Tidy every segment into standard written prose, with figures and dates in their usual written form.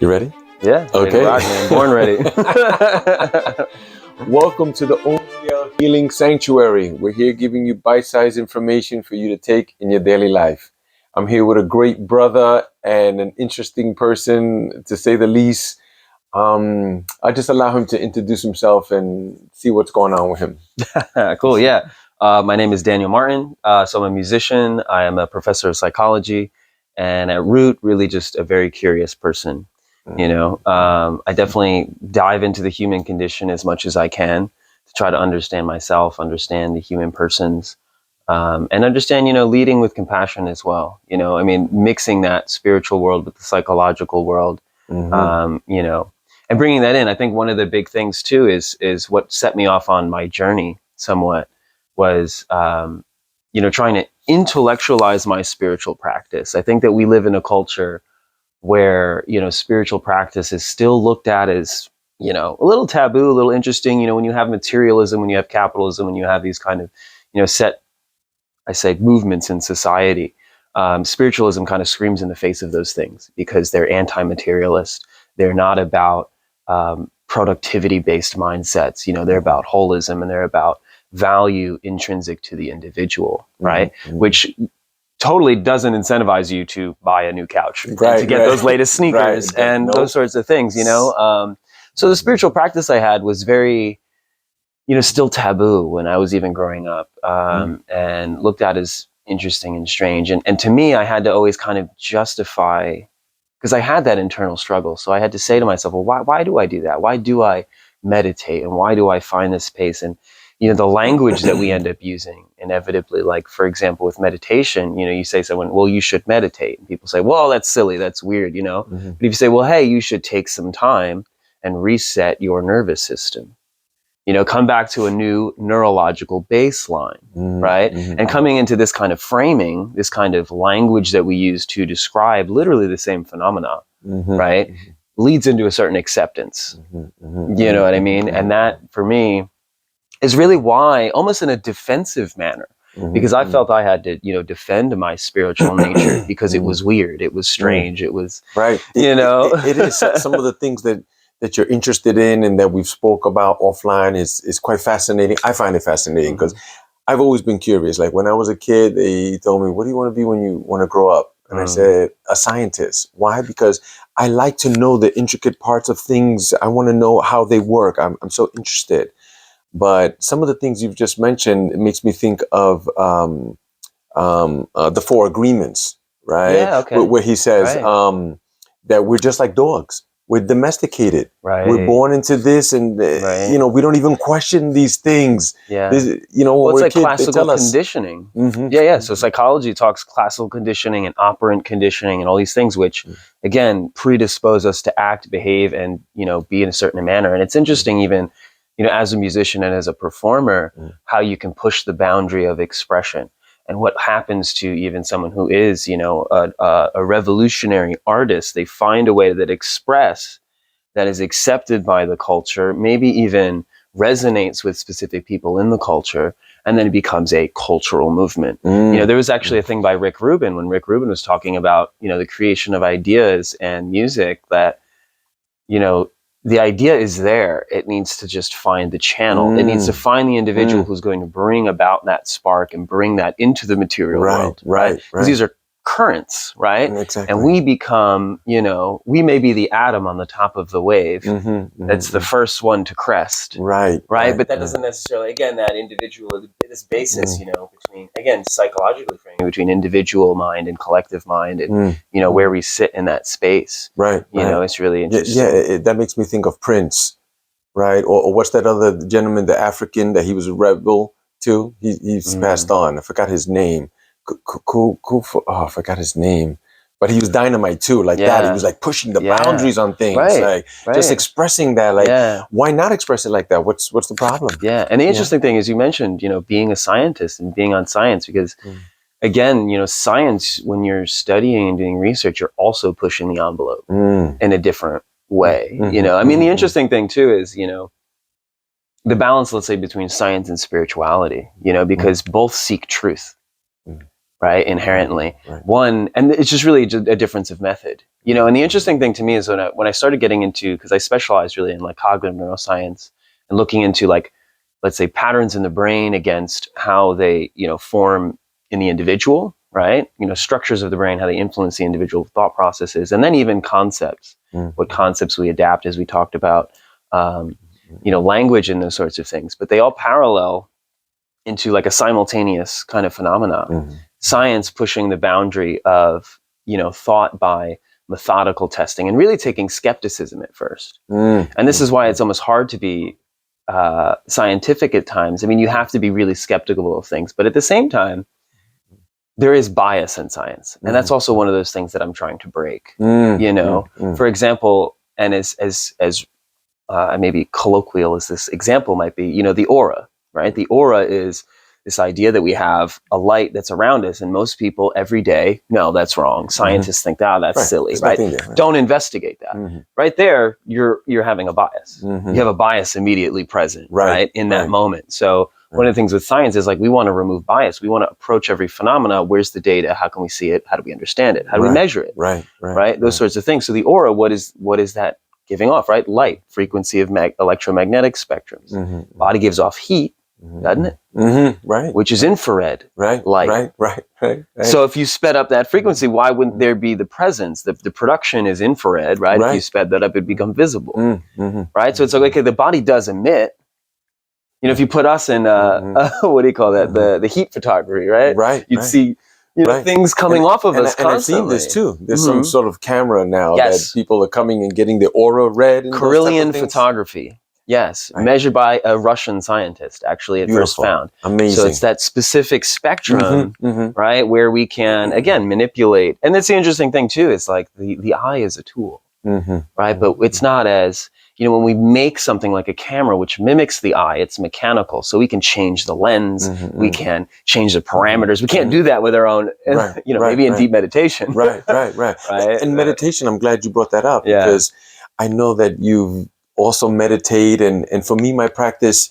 You ready? Yeah. Okay. Rock, man. Born ready. Welcome to the Omziel Healing Sanctuary. We're here giving you bite-sized information for you to take in your daily life. I'm here with a great brother and an interesting person, to say the least. I just allow him to introduce himself and see what's going on with him. Cool. Yeah. My name is Daniel Martin. So I'm a musician. I am a professor of psychology, and at root, really just a very curious person. I definitely dive into the human condition as much as I can to try to understand myself, understand the human persons, and understand, leading with compassion as well. Mixing that spiritual world with the psychological world, and bringing that in. I think one of the big things too is what set me off on my journey somewhat was, trying to intellectualize my spiritual practice. I think that we live in a culture where, spiritual practice is still looked at as, a little taboo, a little interesting, when you have materialism, when you have capitalism, when you have these kind of, set, I say, movements in society. Spiritualism kind of screams in the face of those things because they're anti-materialist. They're not about productivity-based mindsets. They're about holism, and they're about value intrinsic to the individual, right? Mm-hmm. Which totally doesn't incentivize you to buy a new couch, right, to get those latest sneakers, and those sorts of things, So the spiritual practice I had was very, still taboo when I was even growing up, and looked at as interesting and strange. And to me, I had to always kind of justify, because I had that internal struggle. So I had to say to myself, well, why do I do that? Why do I meditate? And why do I find this space? And the language that we end up using inevitably, like, for example, with meditation, you say to someone, well, you should meditate. And people say, well, that's silly. That's weird, But if you say, well, hey, you should take some time and reset your nervous system, come back to a new neurological baseline, right? And coming into this kind of framing, this kind of language that we use to describe literally the same phenomena, right? Leads into a certain acceptance. You know what I mean? And that, for me, is really why, almost in a defensive manner, because I felt I had to, defend my spiritual nature because it was weird, it was strange, it was, right. It is. Some of the things that you're interested in and that we've spoke about offline is quite fascinating. I find it fascinating because I've always been curious. Like when I was a kid, they told me, what do you want to be when you want to grow up? And I said, a scientist. Why? Because I like to know the intricate parts of things. I want to know how they work. I'm so interested. But some of the things you've just mentioned, it makes me think of the Four Agreements, right? Yeah, okay. Where he says that we're just like dogs. We're domesticated. Right. We're born into this, and we don't even question these things. Yeah. Well, it's like classical conditioning. Yeah. So psychology talks classical conditioning and operant conditioning and all these things, which again predispose us to act, behave, and be in a certain manner. And it's interesting, even as a musician and as a performer, how you can push the boundary of expression. And what happens to even someone who is, a revolutionary artist, they find a way that express that is accepted by the culture, maybe even resonates with specific people in the culture, and then it becomes a cultural movement. There was actually a thing by Rick Rubin, when Rick Rubin was talking about, the creation of ideas and music, that, the idea is there. It needs to just find the channel. It needs to find the individual who's going to bring about that spark and bring that into the material world. Right. Because these are currents, right? Exactly. And we become, we may be the atom on the top of the wave. That's the first one to crest. Right. But that doesn't necessarily, again, that individual, this basis, between, again, psychologically framing between individual mind and collective mind, and, where we sit in that space. Right. It's really interesting. Yeah, that makes me think of Prince, right? Or what's that other gentleman, the African, that he was a rebel too? He's passed on. I forgot his name. I forgot his name, but he was dynamite too, like that. He was like pushing the boundaries on things, just expressing that. Like, why not express it like that? What's the problem? Yeah, and the interesting thing is, you mentioned, being a scientist and being on science, because again, science, when you're studying and doing research, you're also pushing the envelope in a different way. The interesting thing too is, the balance, let's say, between science and spirituality, because both seek truth. right? Inherently. Right. One, and it's just really a difference of method, you know. And the interesting thing to me is when I started getting into, because I specialize really in like cognitive neuroscience and looking into like, let's say, patterns in the brain against how they, you know, form in the individual, right? You know, structures of the brain, how they influence the individual thought processes, and then even concepts, what concepts we adapt, as we talked about, you know, language and those sorts of things. But they all parallel into like a simultaneous kind of phenomena. Science pushing the boundary of, you know, thought by methodical testing and really taking skepticism at first. And this is why it's almost hard to be scientific at times. I mean, you have to be really skeptical of things, but at the same time, there is bias in science. And that's also one of those things that I'm trying to break, you know. For example, and as maybe colloquial as this example might be, you know, the aura, right? The aura is this idea that we have a light that's around us, and most people every day, no, that's wrong. Scientists think, that's silly, right? Don't investigate that. Right there, you're having a bias. You have a bias immediately present, right? In that moment. So one of the things with science is like, we want to remove bias. We want to approach every phenomena. Where's the data? How can we see it? How do we understand it? How do we measure it? Right? Those sorts of things. So the aura, what is that giving off, right? Light, frequency of electromagnetic spectrums. Body gives off heat, doesn't it? Right. Which is infrared light. Right. So if you sped up that frequency, why wouldn't there be the presence? The production is infrared, right? If you sped that up, it'd become visible, right? So it's like, okay, the body does emit. You know, if you put us in, what do you call that? The heat photography, right? You'd see, you know, things coming off of us constantly. And I've seen this too. There's some sort of camera now that people are coming and getting the aura read. And Correllian photography. Yes, measured by a Russian scientist, actually, at first found. Amazing. So it's that specific spectrum, right, where we can, again, manipulate. And that's the interesting thing, too. It's like the eye is a tool, right? But it's not as, you know, when we make something like a camera, which mimics the eye, it's mechanical. So we can change the lens. We can change the parameters. We can't do that with our own, you know, maybe in deep meditation. Right. In meditation, I'm glad you brought that up because I know that you've also meditate. And for me, my practice,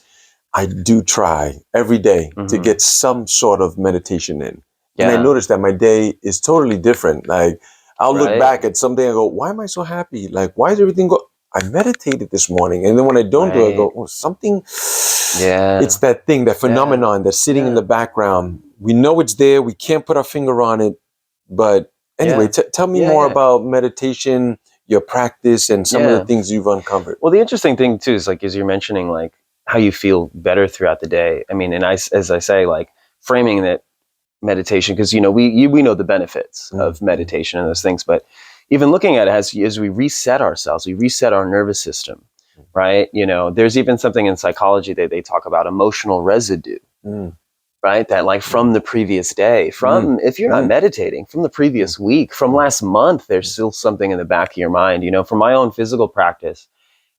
I do try every day to get some sort of meditation in. And I notice that my day is totally different. Like I'll look back at something and go, why am I so happy? Like, why is everything go? I meditated this morning. And then when I don't do it, I go, oh, something. It's that thing, that phenomenon that's sitting in the background. We know it's there. We can't put our finger on it. But anyway, tell me more about meditation, your practice, and some of the things you've uncovered. Well, the interesting thing too is like, as you're mentioning, like how you feel better throughout the day. I mean, and as I say, like framing that meditation, because, you know, we know the benefits of meditation and those things, but even looking at it as we reset ourselves, we reset our nervous system, right? You know, there's even something in psychology that they talk about emotional residue, right? That like from the previous day, if you're not meditating, from the previous week, from last month, there's still something in the back of your mind, you know, from my own physical practice.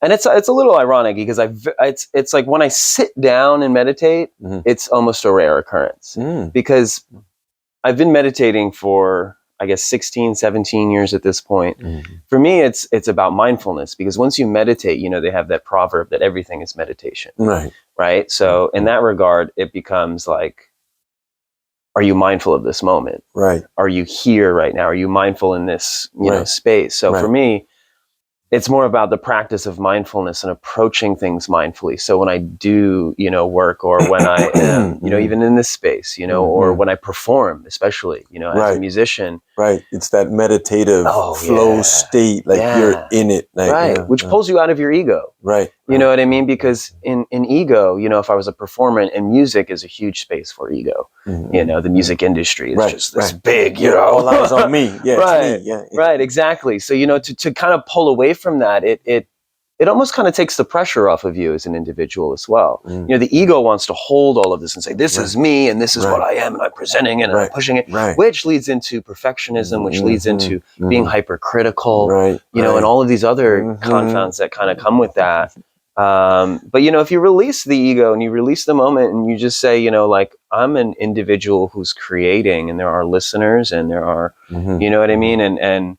And it's a little ironic because it's like when I sit down and meditate, it's almost a rare occurrence because I've been meditating for, I guess, 16, 17 years at this point. For me, it's about mindfulness because once you meditate, you know, they have that proverb that everything is meditation. Right. So in that regard, it becomes like, are you mindful of this moment? Right. Are you here right now? Are you mindful in this, you know, space? So for me, it's more about the practice of mindfulness and approaching things mindfully. So when I do, you know, work or when I am, you know, even in this space, you know, or when I perform, especially, you know, as a musician. Right. It's that meditative flow state, like you're in it. Like, which pulls you out of your ego. You know what I mean? Because in ego, you know, if I was a performer, and music is a huge space for ego, you know, the music industry is just this big, you know. All eyes on me. It's me. Right, exactly. So, you know, to kind of pull away from that, it almost kind of takes the pressure off of you as an individual as well. You know, the ego wants to hold all of this and say, this is me, and this is what I am, and I'm presenting it, and I'm pushing it, which leads into perfectionism, which leads into being hypercritical, you know, and all of these other confounds that kind of come with that. But, you know, if you release the ego and you release the moment and you just say, you know, like, I'm an individual who's creating, and there are listeners, and there are, you know what I mean? And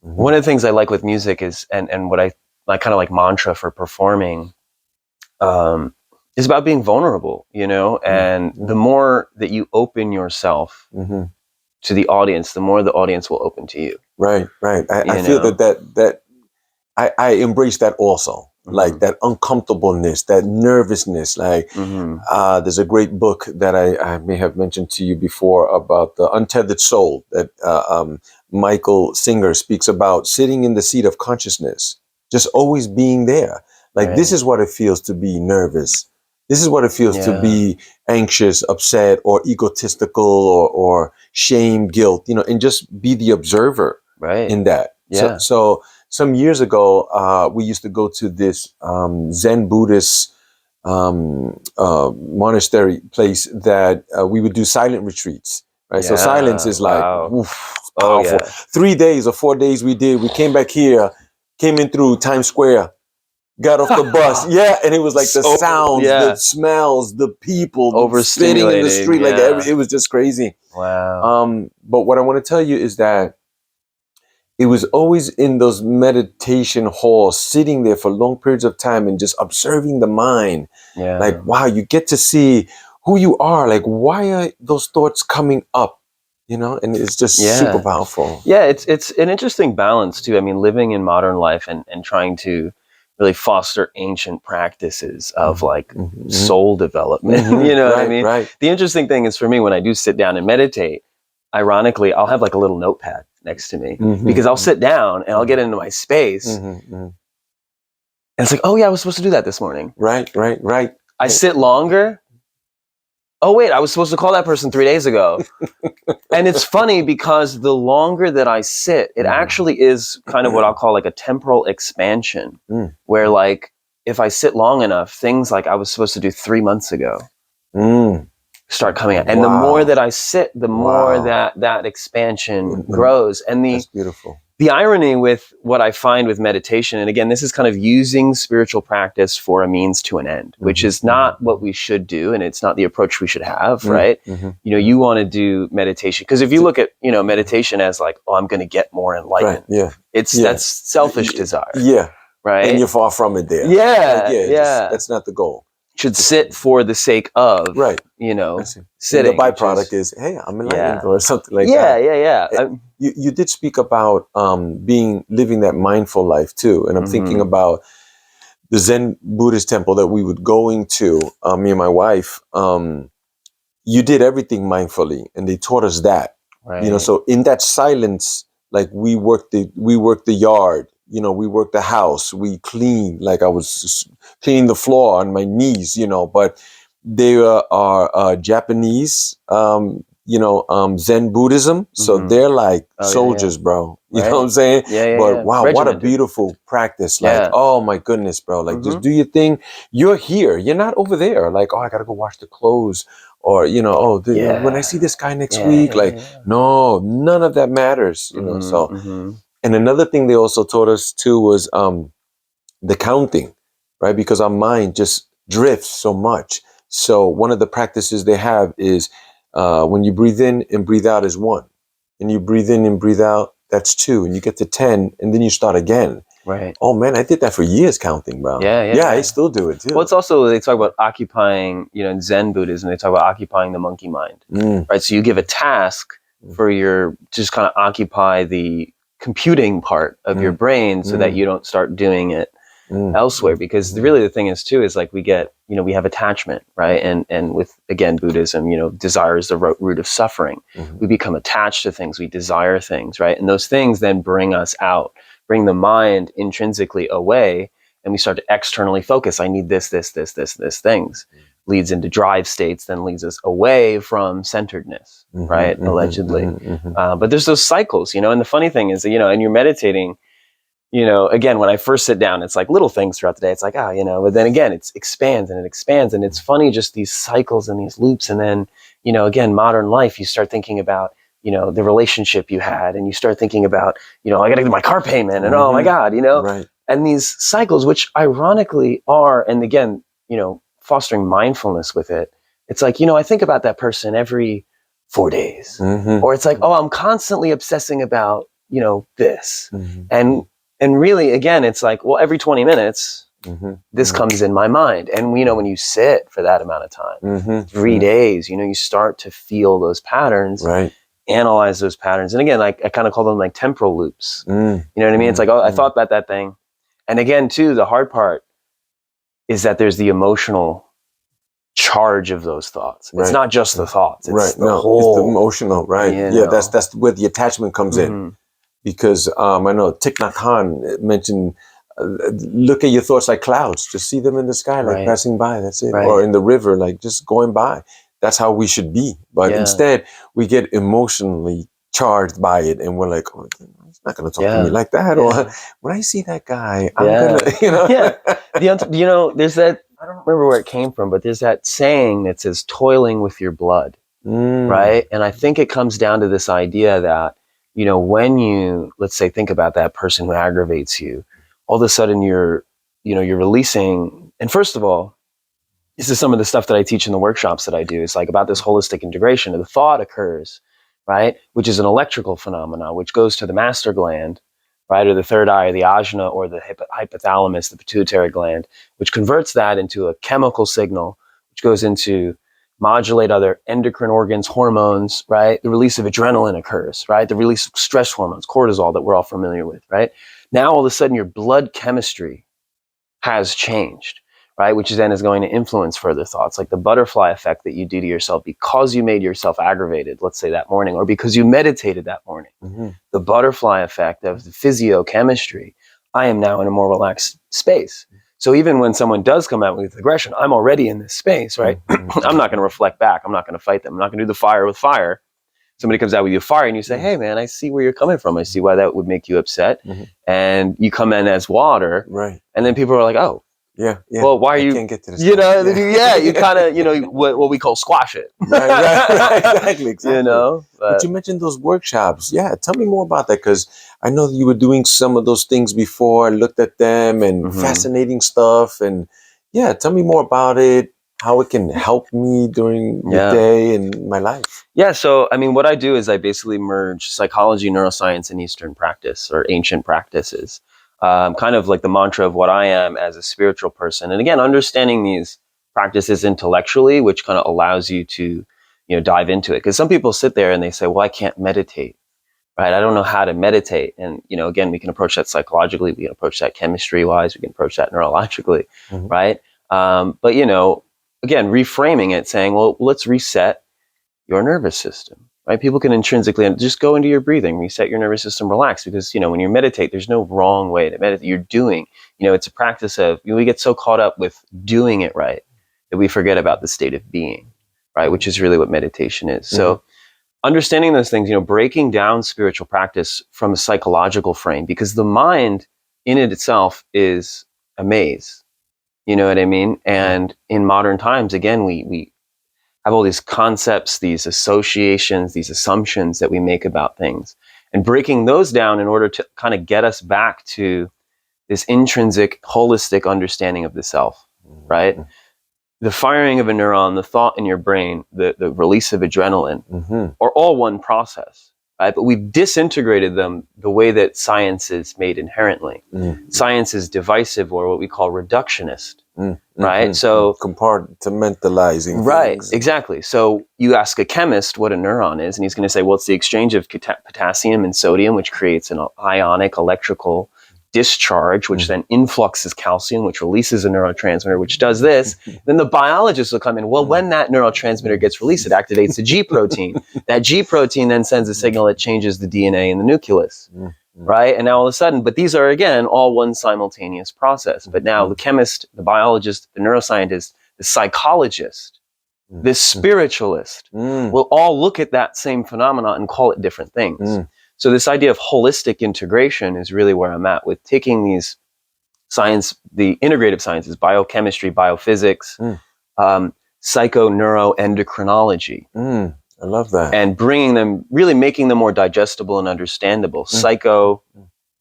one of the things I like with music is, and what I kind of like mantra for performing, is about being vulnerable, and the more that you open yourself to the audience, the more the audience will open to you. Right. I feel that I embrace that also, like that uncomfortableness, that nervousness. Like there's a great book that I may have mentioned to you before about the untethered soul that Michael Singer speaks about, sitting in the seat of consciousness, just always being there. Like this is what it feels to be nervous. This is what it feels to be anxious, upset, or egotistical, or shame, guilt, and just be the observer in that. Yeah. So some years ago, we used to go to this Zen Buddhist monastery place that we would do silent retreats. Right. So silence is like, oof, it's powerful. 3 days or 4 days we did. We came back here, came in through Times Square, got off the bus. And it was like the sounds, the smells, the people sitting in the street. Like it was just crazy. Wow. But what I want to tell you is that it was always in those meditation halls, sitting there for long periods of time and just observing the mind. Yeah. Like, wow, you get to see who you are. Like, why are those thoughts coming up? And it's just super powerful. Yeah, it's an interesting balance too. I mean, living in modern life and trying to really foster ancient practices of like soul development. You know what I mean? Right. The interesting thing is for me, when I do sit down and meditate, ironically, I'll have like a little notepad next to me because I'll sit down and I'll get into my space. And it's like, oh yeah, I was supposed to do that this morning. Right. I sit longer. Oh wait, I was supposed to call that person 3 days ago. And it's funny because the longer that I sit, it actually is kind of what I'll call like a temporal expansion, where like if I sit long enough, things like I was supposed to do 3 months ago start coming out. And the more that I sit, the more that expansion grows. And that's beautiful. The irony with what I find with meditation, and again, this is kind of using spiritual practice for a means to an end, which is not what we should do, and it's not the approach we should have, right? You want to do meditation, because if you look at, meditation as like, oh, I'm going to get more enlightened. Right. That's selfish desire. Yeah. Right. And you're far from it there. Yeah. That's not the goal. Should sit for the sake of, sitting. The byproduct is, hey, I'm enlightened or something like that. Yeah. You did speak about living that mindful life too. And I'm thinking about the Zen Buddhist temple that we would go into, me and my wife. You did everything mindfully, and they taught us that. Right. So in that silence, like we worked the yard. We worked the house, we cleaned, like I was cleaning the floor on my knees, but they are Japanese, Zen Buddhism. So they're like soldiers, bro. You know what I'm saying? But wow, regimented. What a beautiful practice. Like, oh my goodness, bro. Like just do your thing. You're here. You're not over there. Like, oh, I got to go wash the clothes. Or, when I see this guy next week, no, none of that matters, so. And another thing they also taught us too was the counting, right? Because our mind just drifts so much. So one of the practices they have is when you breathe in and breathe out is 1. And you breathe in and breathe out, that's 2. And you get to 10 and then you start again. Right. Oh man, I did that for years, counting, bro. Yeah, I still do it too. Well, it's also, they talk about occupying, in Zen Buddhism, they talk about occupying the monkey mind, right? So you give a task for just kind of occupy the computing part of your brain so that you don't start doing it elsewhere, because really the thing is too is like we get, we have attachment, right? And with, again, Buddhism, desire is the root of suffering. We become attached to things, we desire things, right? And those things then bring us out, bring the mind intrinsically away, and we start to externally focus. I need this things. Leads into drive states, then leads us away from centeredness, right? Allegedly. But there's those cycles, and the funny thing is that, and you're meditating, again, when I first sit down, it's like little things throughout the day. It's like, but then again, it expands. And it's funny, just these cycles and these loops. And then, again, modern life, you start thinking about, the relationship you had, and you start thinking about, I got to get my car payment, and oh my God, Right. And these cycles, which ironically are, and again, fostering mindfulness with it. It's like, I think about that person every 4 days, or it's like, oh, I'm constantly obsessing about, this. And really, again, it's like, well, every 20 minutes, This comes in my mind. And, when you sit for that amount of time, 3 days, you start to feel those patterns, analyze those patterns. And again, I kind of call them like temporal loops. You know what I mean? It's like, I thought about that thing. And again, too, the hard part is that there's the emotional charge of those thoughts. It's not just the thoughts. It's the whole, it's the emotional, right? Yeah, that's where the attachment comes in. Because I know Thich Nhat Hanh mentioned, look at your thoughts like clouds. Just see them in the sky, like passing by. That's it. Or in the river, like just going by. That's how we should be. But instead, we get emotionally charged by it, and we're like, oh, he's not going to talk to me like that. Or when I see that guy, I'm going to, there's that, I don't remember where it came from, but there's that saying that says toiling with your blood, right? And I think it comes down to this idea that, when you, let's say, think about that person who aggravates you, all of a sudden you're releasing. And first of all, this is some of the stuff that I teach in the workshops that I do. It's like about this holistic integration. The thought occurs, right? Which is an electrical phenomenon, which goes to the master gland, right? Or the third eye, or the ajna, or the hypothalamus, the pituitary gland, which converts that into a chemical signal, which goes into modulate other endocrine organs, hormones, right? The release of adrenaline occurs, right? The release of stress hormones, cortisol, that we're all familiar with, right? Now, all of a sudden, your blood chemistry has changed, right? Which then is going to influence further thoughts, like the butterfly effect that you do to yourself because you made yourself aggravated, let's say that morning, or because you meditated that morning. The butterfly effect of the physiochemistry, I am now in a more relaxed space. So even when someone does come out with aggression, I'm already in this space, right? I'm not going to reflect back. I'm not going to fight them. I'm not going to do the fire with fire. Somebody comes out with you fire and you say, hey man, I see where you're coming from. I see why that would make you upset. And you come in as water. Right. And then people are like, oh, yeah. Well, why are you, can't get to this you kind of, what we call squash it. Exactly. But you mentioned those workshops. Yeah. Tell me more about that. Because I know that you were doing some of those things before. I looked at them and fascinating stuff. And tell me more about it, how it can help me during the day and my life. Yeah. So, what I do is I basically merge psychology, neuroscience, and Eastern practice or ancient practices. Kind of like the mantra of what I am as a spiritual person. And again, understanding these practices intellectually, which kind of allows you to, dive into it. Because some people sit there and they say, well, I can't meditate, right? I don't know how to meditate. And, again, we can approach that psychologically. We can approach that chemistry-wise. We can approach that neurologically, right? But, again, reframing it, saying, well, let's reset your nervous system. Right? People can intrinsically just go into your breathing, reset your nervous system, relax. Because, when you meditate, there's no wrong way to meditate. You're doing, it's a practice of, we get so caught up with doing it right that we forget about the state of being, right? Which is really what meditation is. So understanding those things, breaking down spiritual practice from a psychological frame, because the mind in it itself is a maze. You know what I mean? And in modern times, again, we have all these concepts, these associations, these assumptions that we make about things, and breaking those down in order to kind of get us back to this intrinsic, holistic understanding of the self, right? The firing of a neuron, the thought in your brain, the release of adrenaline are all one process, right? But we've disintegrated them the way that science is made inherently. Science is divisive, or what we call reductionist. Right? So compartmentalizing. Right, exactly. So you ask a chemist what a neuron is, and he's going to say, well, it's the exchange of potassium and sodium, which creates an ionic electrical discharge, which then influxes calcium, which releases a neurotransmitter, which does this. Then the biologist will come in. Well, when that neurotransmitter gets released, it activates the G protein. That G protein then sends a signal that changes the DNA in the nucleus. Right? And now all of a sudden, but these are, again, all one simultaneous process. But now the chemist, the biologist, the neuroscientist, the psychologist, the spiritualist will all look at that same phenomena and call it different things. So this idea of holistic integration is really where I'm at with taking these science, the integrative sciences, biochemistry, biophysics, psychoneuroendocrinology. I love that. And bringing them, really making them more digestible and understandable. Psycho,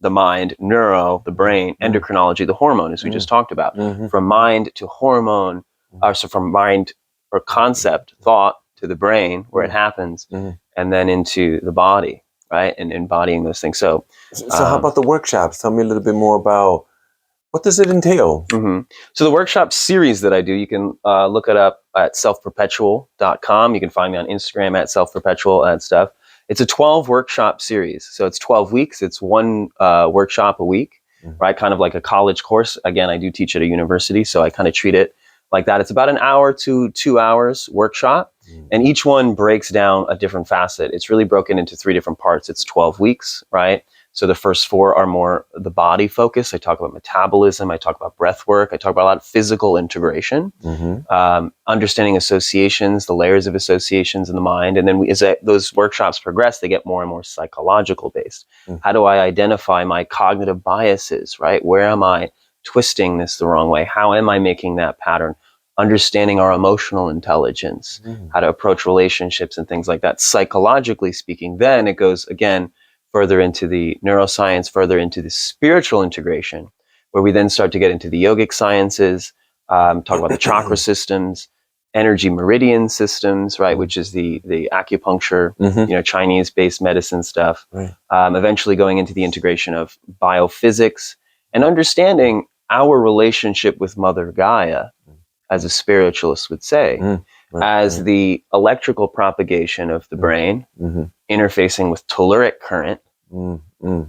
the mind, neuro, the brain, endocrinology, the hormone, as we just talked about. From mind to hormone, so from mind or concept, thought, to the brain, where it happens, and then into the body, right? And embodying those things. So how about the workshops? Tell me a little bit more about What does it entail? So the workshop series that I do, you can look it up at selfperpetual.com. You can find me on Instagram at selfperpetual and stuff. It's a 12 workshop series. So it's 12 weeks. It's one workshop a week, right? Kind of like a college course. Again, I do teach at a university, so I kind of treat it like that. It's about an hour to 2 hours workshop, and each one breaks down a different facet. It's really broken into 3 different parts. It's 12 weeks, right? So the first 4 are more the body focus. I talk about metabolism. I talk about breath work. I talk about a lot of physical integration, understanding associations, the layers of associations in the mind. And then as those workshops progress, they get more and more psychological based. How do I identify my cognitive biases, right? Where am I twisting this the wrong way? How am I making that pattern? Understanding our emotional intelligence, how to approach relationships and things like that. Psychologically speaking, then it goes, again, further into the neuroscience, further into the spiritual integration, where we then start to get into the yogic sciences, talk about the chakra systems, energy meridian systems, right, which is the acupuncture, Chinese-based medicine stuff. Eventually going into the integration of biophysics and understanding our relationship with Mother Gaia, as a spiritualist would say, as the electrical propagation of the brain, interfacing with telluric current,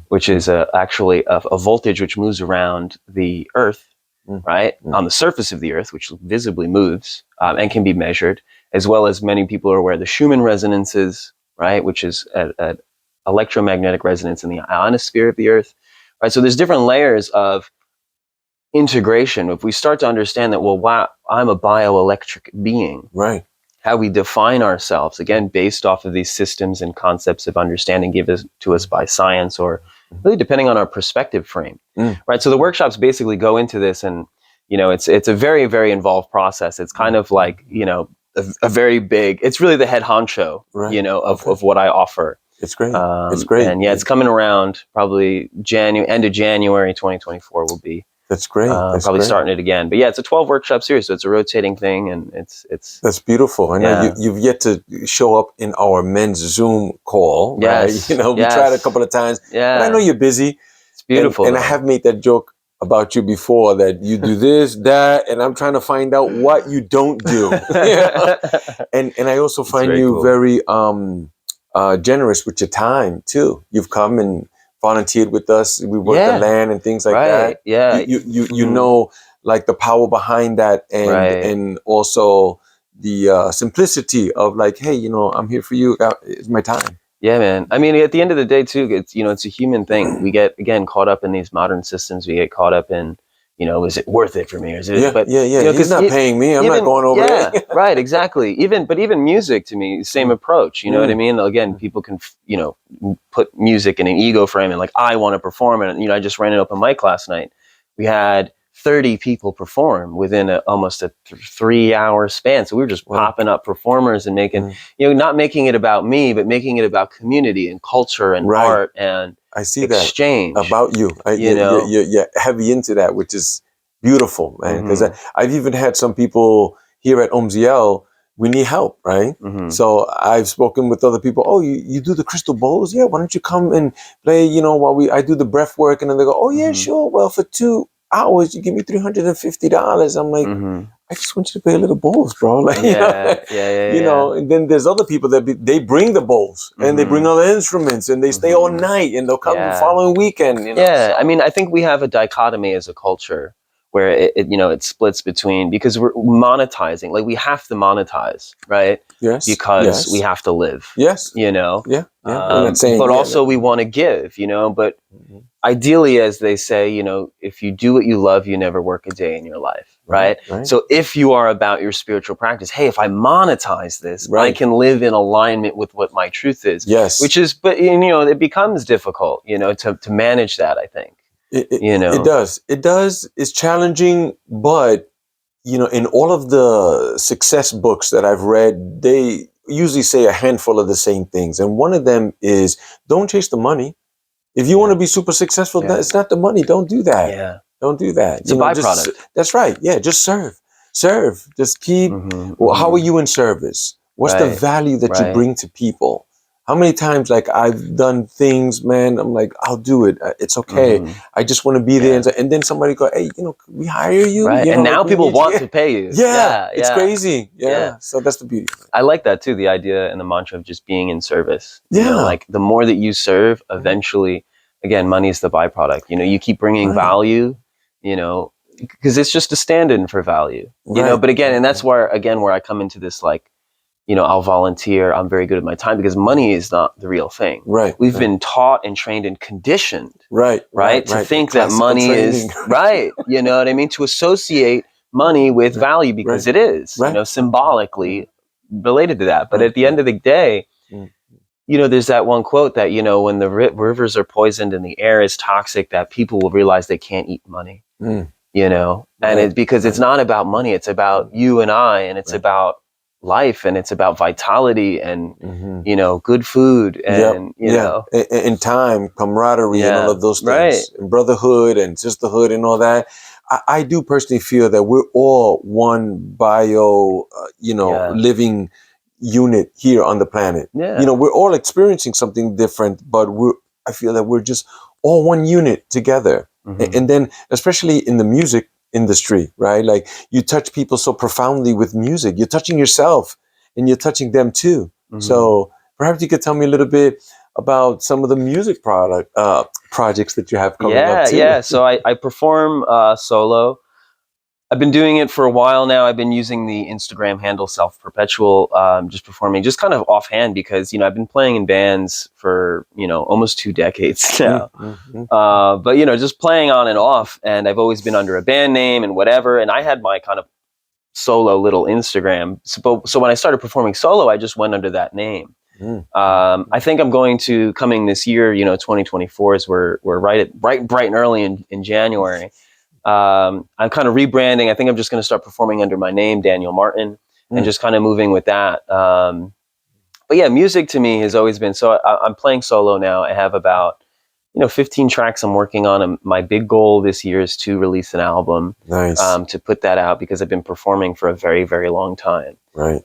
which is actually a voltage which moves around the earth, right, on the surface of the earth, which visibly moves and can be measured, as well as many people are aware the Schumann resonances, right, which is an electromagnetic resonance in the ionosphere of the earth, right? So there's different layers of integration. If we start to understand that, well, wow, I'm a bioelectric being, right? How we define ourselves, again, based off of these systems and concepts of understanding given to us by science, or really depending on our perspective frame, right? So the workshops basically go into this, and it's a very, very involved process. It's kind of like a very big. It's really the head honcho, right. of what I offer. It's great. It's great, and it's coming around probably end of January 2024 will be. That's great. That's probably great. starting it again, but yeah, it's a 12 workshop series, so it's a rotating thing, and it's. That's beautiful. I know you've yet to show up in our men's Zoom call. Yes, right? We tried a couple of times. Yeah, but I know you're busy. It's beautiful, and I have made that joke about you before, that you do this, that, and I'm trying to find out what you don't do. And I also find you cool. very generous with your time too. You've come and volunteered with us. We worked the land and things like that. Yeah. You know, like the power behind that, and also the simplicity of like, hey, I'm here for you. It's my time. Yeah, man. I mean, at the end of the day, too, it's a human thing. We get caught up in these modern systems. We get caught up in, is it worth it for me? Or is it? He's not paying me. I'm not going over there. Right. Exactly. Even music, to me, same approach. You know what I mean? Again, people can, put music in an ego frame and like, I want to perform. And, I just ran an open mic last night. We had 30 people perform within almost a 3-hour span. So we were just popping up performers and making, not making it about me, but making it about community and culture and art and I see exchange. That about you. You're heavy into that, which is beautiful, man. Because I've even had some people here at Omziel, we need help, right? So I've spoken with other people. Oh, you do the crystal bowls? Yeah, why don't you come and play, while I do the breath work? And then they go, oh yeah, sure. Well, for 2 hours, you give me $350. I'm like, I just want you to play a little bowls, bro. Like, and then there's other people that they bring the bowls and they bring other instruments and they stay all night and they'll come the following weekend. I mean, I think we have a dichotomy as a culture where it splits between, because we're monetizing, like we have to monetize, right? Yes. Because we have to live. Yes. Yeah. But also we want to give, but ideally, as they say, if you do what you love, you never work a day in your life, right? So if you are about your spiritual practice, hey, if I monetize this, I can live in alignment with what my truth is. Yes. Which is, but it becomes difficult, to manage that, I think. It does. It does. It's challenging, but in all of the success books that I've read, they usually say a handful of the same things. And one of them is, don't chase the money. If you want to be super successful, it's not the money. Don't do that. Yeah. Don't do that. It's a byproduct. That's right. Yeah. Just serve. Just keep. Well, how are you in service? What's the value that you bring to people? how many times like I've done things, man, I'm like, I'll do it. It's okay. I just want to be there. And then somebody go, hey, you know, can we hire you? Right. You know, And now like, people want to pay you. Yeah. It's crazy. Yeah. So that's the beauty of it. I like that too. The idea and the mantra of just being in service. Yeah. You know, like the more that you serve, eventually, again, money is the byproduct. You know, you keep bringing value, you know, because it's just a stand-in for value, you know, but again, and that's where I come into this, like, you know, I'll volunteer. I'm very good at my time because money is not the real thing. Right. We've been taught and trained and conditioned. Right. To think that money is right. You know what I mean? To associate money with value because it is, you know, symbolically related to that. But at the end of the day, you know, there's that one quote that, you know, when the rivers are poisoned and the air is toxic, that people will realize they can't eat money. You know, and it's because it's not about money. It's about you and I, and it's about life, and it's about vitality and, you know, good food and, you know. And time, camaraderie and all of those things. And brotherhood and sisterhood and all that. I do personally feel that we're all one bio, you know, living unit here on the planet. You know, we're all experiencing something different, but I feel that we're just all one unit together. And then, especially in the music industry, right? Like, you touch people so profoundly with music. You're touching yourself and you're touching them too. So perhaps you could tell me a little bit about some of the music projects that you have coming up too. Yeah. So I perform solo. I've been doing it for a while now. I've been using the Instagram handle Self Perpetual, just performing just kind of offhand because, you know, I've been playing in bands for, you know, almost 2 decades now. But, you know, just playing on and off. And I've always been under a band name and whatever. And I had my kind of solo little Instagram. So when I started performing solo, I just went under that name. I think I'm going to, coming this year, you know, 2024 is we're right bright and early in January. I'm kind of rebranding. I think I'm just going to start performing under my name, Daniel Martin, and just kind of moving with that. But yeah, music to me has always been, so I'm playing solo now. I have about, you know, 15 tracks I'm working on. And my big goal this year is to release an album. Nice. To put that out because I've been performing for a very, very long time. Right.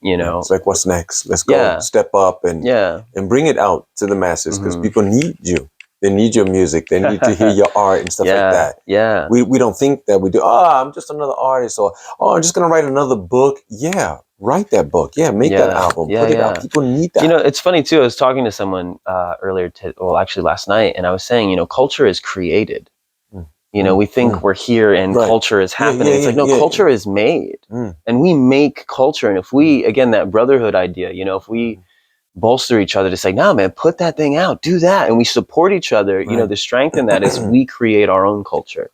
You know, it's like, what's next? Let's go step up and bring it out to the masses because people need you. They need your music. They need to hear your art and stuff like that. Yeah. We don't think that we do. Oh, I'm just another artist, or I'm just gonna write another book. Yeah, write that book. Yeah, make that album. Put it out. People need that. You know, it's funny too. I was talking to someone actually last night, and I was saying, you know, culture is created. You know, we think we're here and culture is happening. It's like, no, culture is made, and we make culture. And if we, again, that brotherhood idea, you know, if we bolster each other to say, no, man, put that thing out, do that. And we support each other. You know, the strength in that is we create our own culture,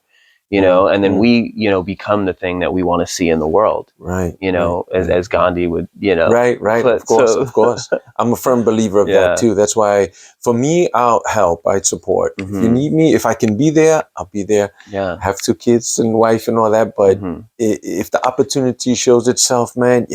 you know, and then we, you know, become the thing that we want to see in the world. Right. You know, as Gandhi would, you know. Right. Of course. I'm a firm believer of that too. That's why for me, I'll help. I'd support. If you need me, if I can be there, I'll be there. Yeah. I have 2 kids and wife and all that. But if the opportunity shows itself, man,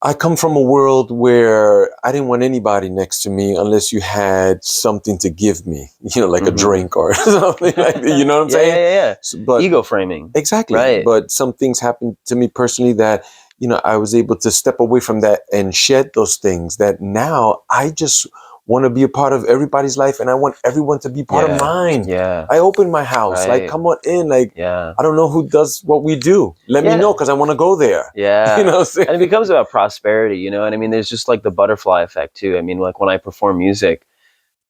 I come from a world where I didn't want anybody next to me unless you had something to give me, you know, like a drink or something like that. You know what I'm saying? Yeah. So, but ego framing. Exactly. Right. But some things happened to me personally that, you know, I was able to step away from that and shed those things that now I just want to be a part of everybody's life and I want everyone to be part of mine. Yeah. I open my house. Like, come on in. Like, I don't know who does what we do. Let me know because I want to go there. Yeah. You know what I'm saying? And it becomes about prosperity, you know? And I mean, there's just like the butterfly effect too. I mean, like when I perform music,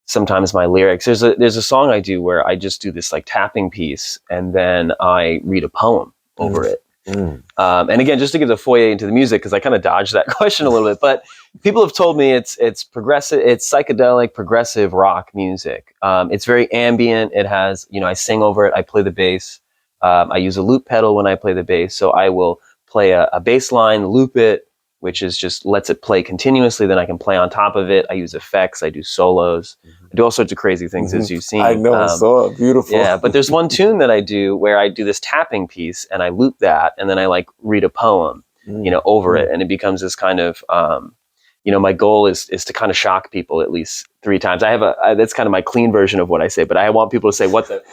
sometimes my lyrics, there's a song I do where I just do this like tapping piece and then I read a poem over it. And again, just to give the foyer into the music, because I kind of dodged that question a little bit, but people have told me it's progressive, it's psychedelic, progressive rock music. It's very ambient. It has, you know, I sing over it. I play the bass. I use a loop pedal when I play the bass. So I will play a bass line, loop it, which is just lets it play continuously. Then I can play on top of it. I use effects. I do solos. I do all sorts of crazy things as you've seen. I know, it's so beautiful. Yeah, but there's one tune that I do where I do this tapping piece and I loop that and then I like read a poem, you know, over it. And it becomes this kind of, my goal is to kind of shock people at least 3 times. I have that's kind of my clean version of what I say, but I want people to say what the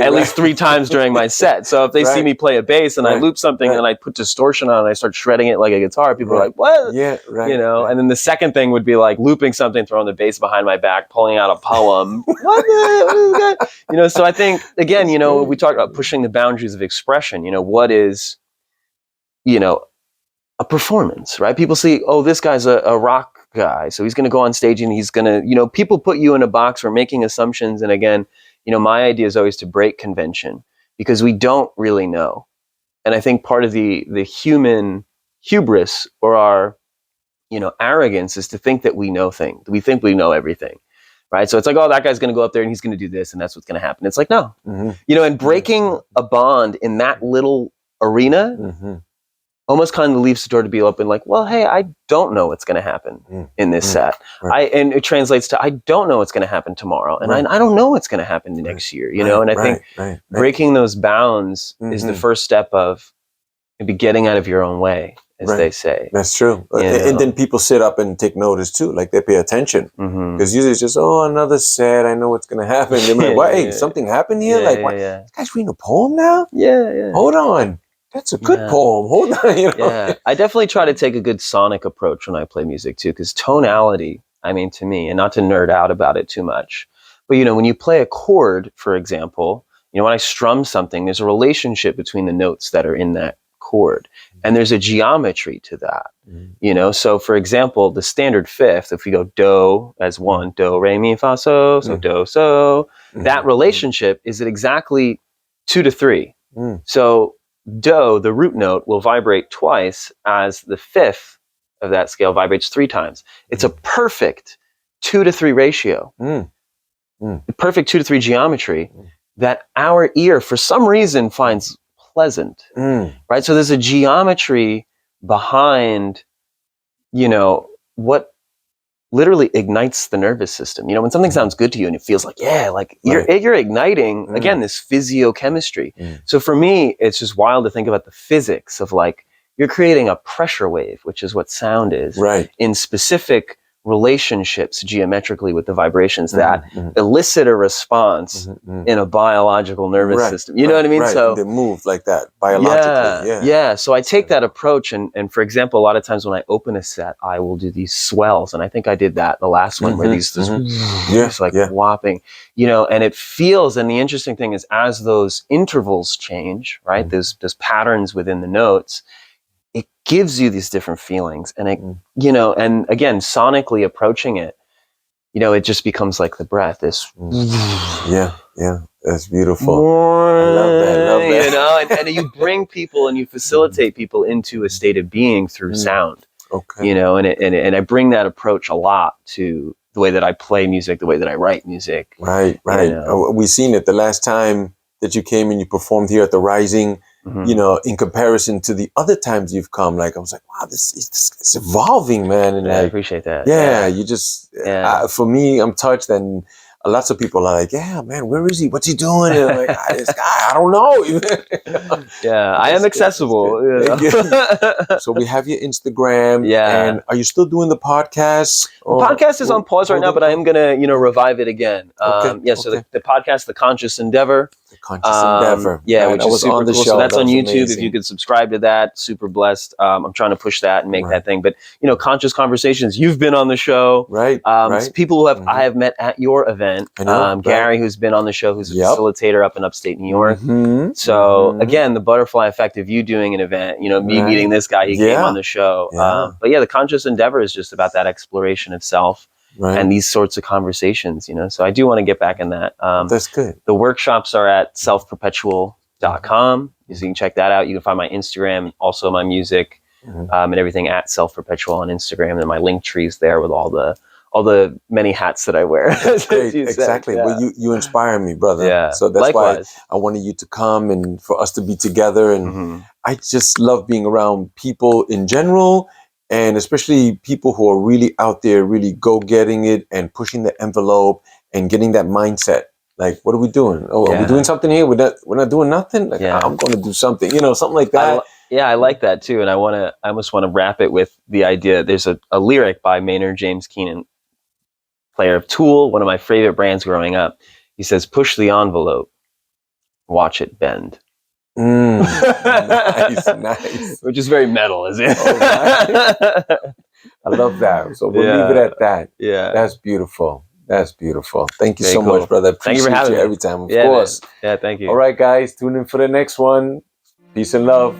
at least 3 times during my set. So if they see me play a bass and I loop something and I put distortion on and I start shredding it like a guitar, people are like, what? Yeah, right. And then the second thing would be like looping something, throwing the bass behind my back, pulling out a poem. What is that? So I think, again, we talk about pushing the boundaries of expression. What is, a performance, right? People see, oh, this guy's a rock guy, so he's going to go on stage and he's going to, people put you in a box for making assumptions. And again, my idea is always to break convention because we don't really know. And I think part of the human hubris or our, arrogance is to think that we know things. We think we know everything, right? So it's like, oh, that guy's going to go up there and he's going to do this and that's what's going to happen. It's like, no, and breaking a bond in that little arena almost kind of leaves the door to be open, like, well, hey, I don't know what's going to happen in this set. Right. And it translates to, I don't know what's going to happen tomorrow. And I don't know what's going to happen the next year, and I think breaking those bounds is the first step of maybe getting out of your own way, as they say. That's true. And then people sit up and take notice too, like they pay attention. Because usually it's just, oh, another set, I know what's going to happen. They're like, what, hey, something happened here? What? This guy's reading a poem now? Yeah. Hold on. That's a good poem. Hold on, Yeah, I definitely try to take a good sonic approach when I play music too, because tonality, to me, and not to nerd out about it too much, but when you play a chord, for example, when I strum something, there's a relationship between the notes that are in that chord, and there's a geometry to that. So for example, the standard fifth, if we go do as one, do, re, mi, fa, so, do, so, that relationship is at exactly 2 to 3. So do, the root note, will vibrate twice as the fifth of that scale vibrates 3 times. It's a perfect 2 to 3 ratio. Perfect 2 to 3 geometry that our ear, for some reason, finds pleasant. Right? So there's a geometry behind, what literally ignites the nervous system. When something sounds good to you and it feels like, you're igniting, again, this physiochemistry. So for me, it's just wild to think about the physics of you're creating a pressure wave, which is what sound is, in specific relationships geometrically with the vibrations that elicit a response in a biological nervous system. You know what I mean? So they move like that biologically. Yeah. So I take that approach, and for example, a lot of times when I open a set, I will do these swells, and I think I did that the last one where these whopping, and it feels. And the interesting thing is, as those intervals change, right, there's patterns within the notes. It gives you these different feelings, and it, and again, sonically approaching it, it just becomes like the breath. This, that's beautiful. I love that. And you bring people and you facilitate people into a state of being through sound. Okay. And I bring that approach a lot to the way that I play music, the way that I write music. Right. We seen it the last time that you came and you performed here at the Rising. In comparison to the other times you've come, I was like, wow, this is evolving, man. And I appreciate that. Yeah, you just, for me, I'm touched, and lots of people are like, yeah, man, where is he? What's he doing? And I'm like, this guy, I don't know. I am accessible. So we have your Instagram. And are you still doing the podcast? The podcast is on pause right now, but I am going to, revive it again. So the podcast, The Conscious Endeavor. The Conscious Endeavor. Yeah, which is super on the cool. show. So that's on YouTube. Amazing. If you could subscribe to that, super blessed. I'm trying to push that and make that thing. But, Conscious Conversations, you've been on the show. Right. People who I have met at your event. Gary, who's been on the show, who's a facilitator up in upstate New York. So again, the butterfly effect of you doing an event, me meeting this guy, he came on the show. But the Conscious Endeavor is just about that exploration of self. And these sorts of conversations, so I do want to get back in that. That's good. The workshops are at selfperpetual.com. So you can check that out. You can find my Instagram, also my music, and everything at self-perpetual on Instagram. And my link tree's there with all the many hats that I wear. Great. Exactly. Yeah. Well, you inspire me, brother. Yeah. So that's Likewise. why I wanted you to come and for us to be together. And I just love being around people in general, and especially people who are really out there, really go-getting it and pushing the envelope and getting that mindset. Like, what are we doing? Oh, are we doing something here? We're not doing nothing? I'm going to do something, something like that. Yeah, I like that too. And I almost want to wrap it with the idea. There's a lyric by Maynard James Keenan, player of Tool, one of my favorite bands growing up. He says, "Push the envelope, watch it bend." Nice. Which is very metal, isn't it? Oh, nice. I love that. So we'll leave it at that. Yeah. That's beautiful. That's beautiful. Thank you Very so cool. much, brother. Thank you for having me. Every time, of Yeah, course. Man. Yeah, thank you. All right, guys, tune in for the next one. Peace and love.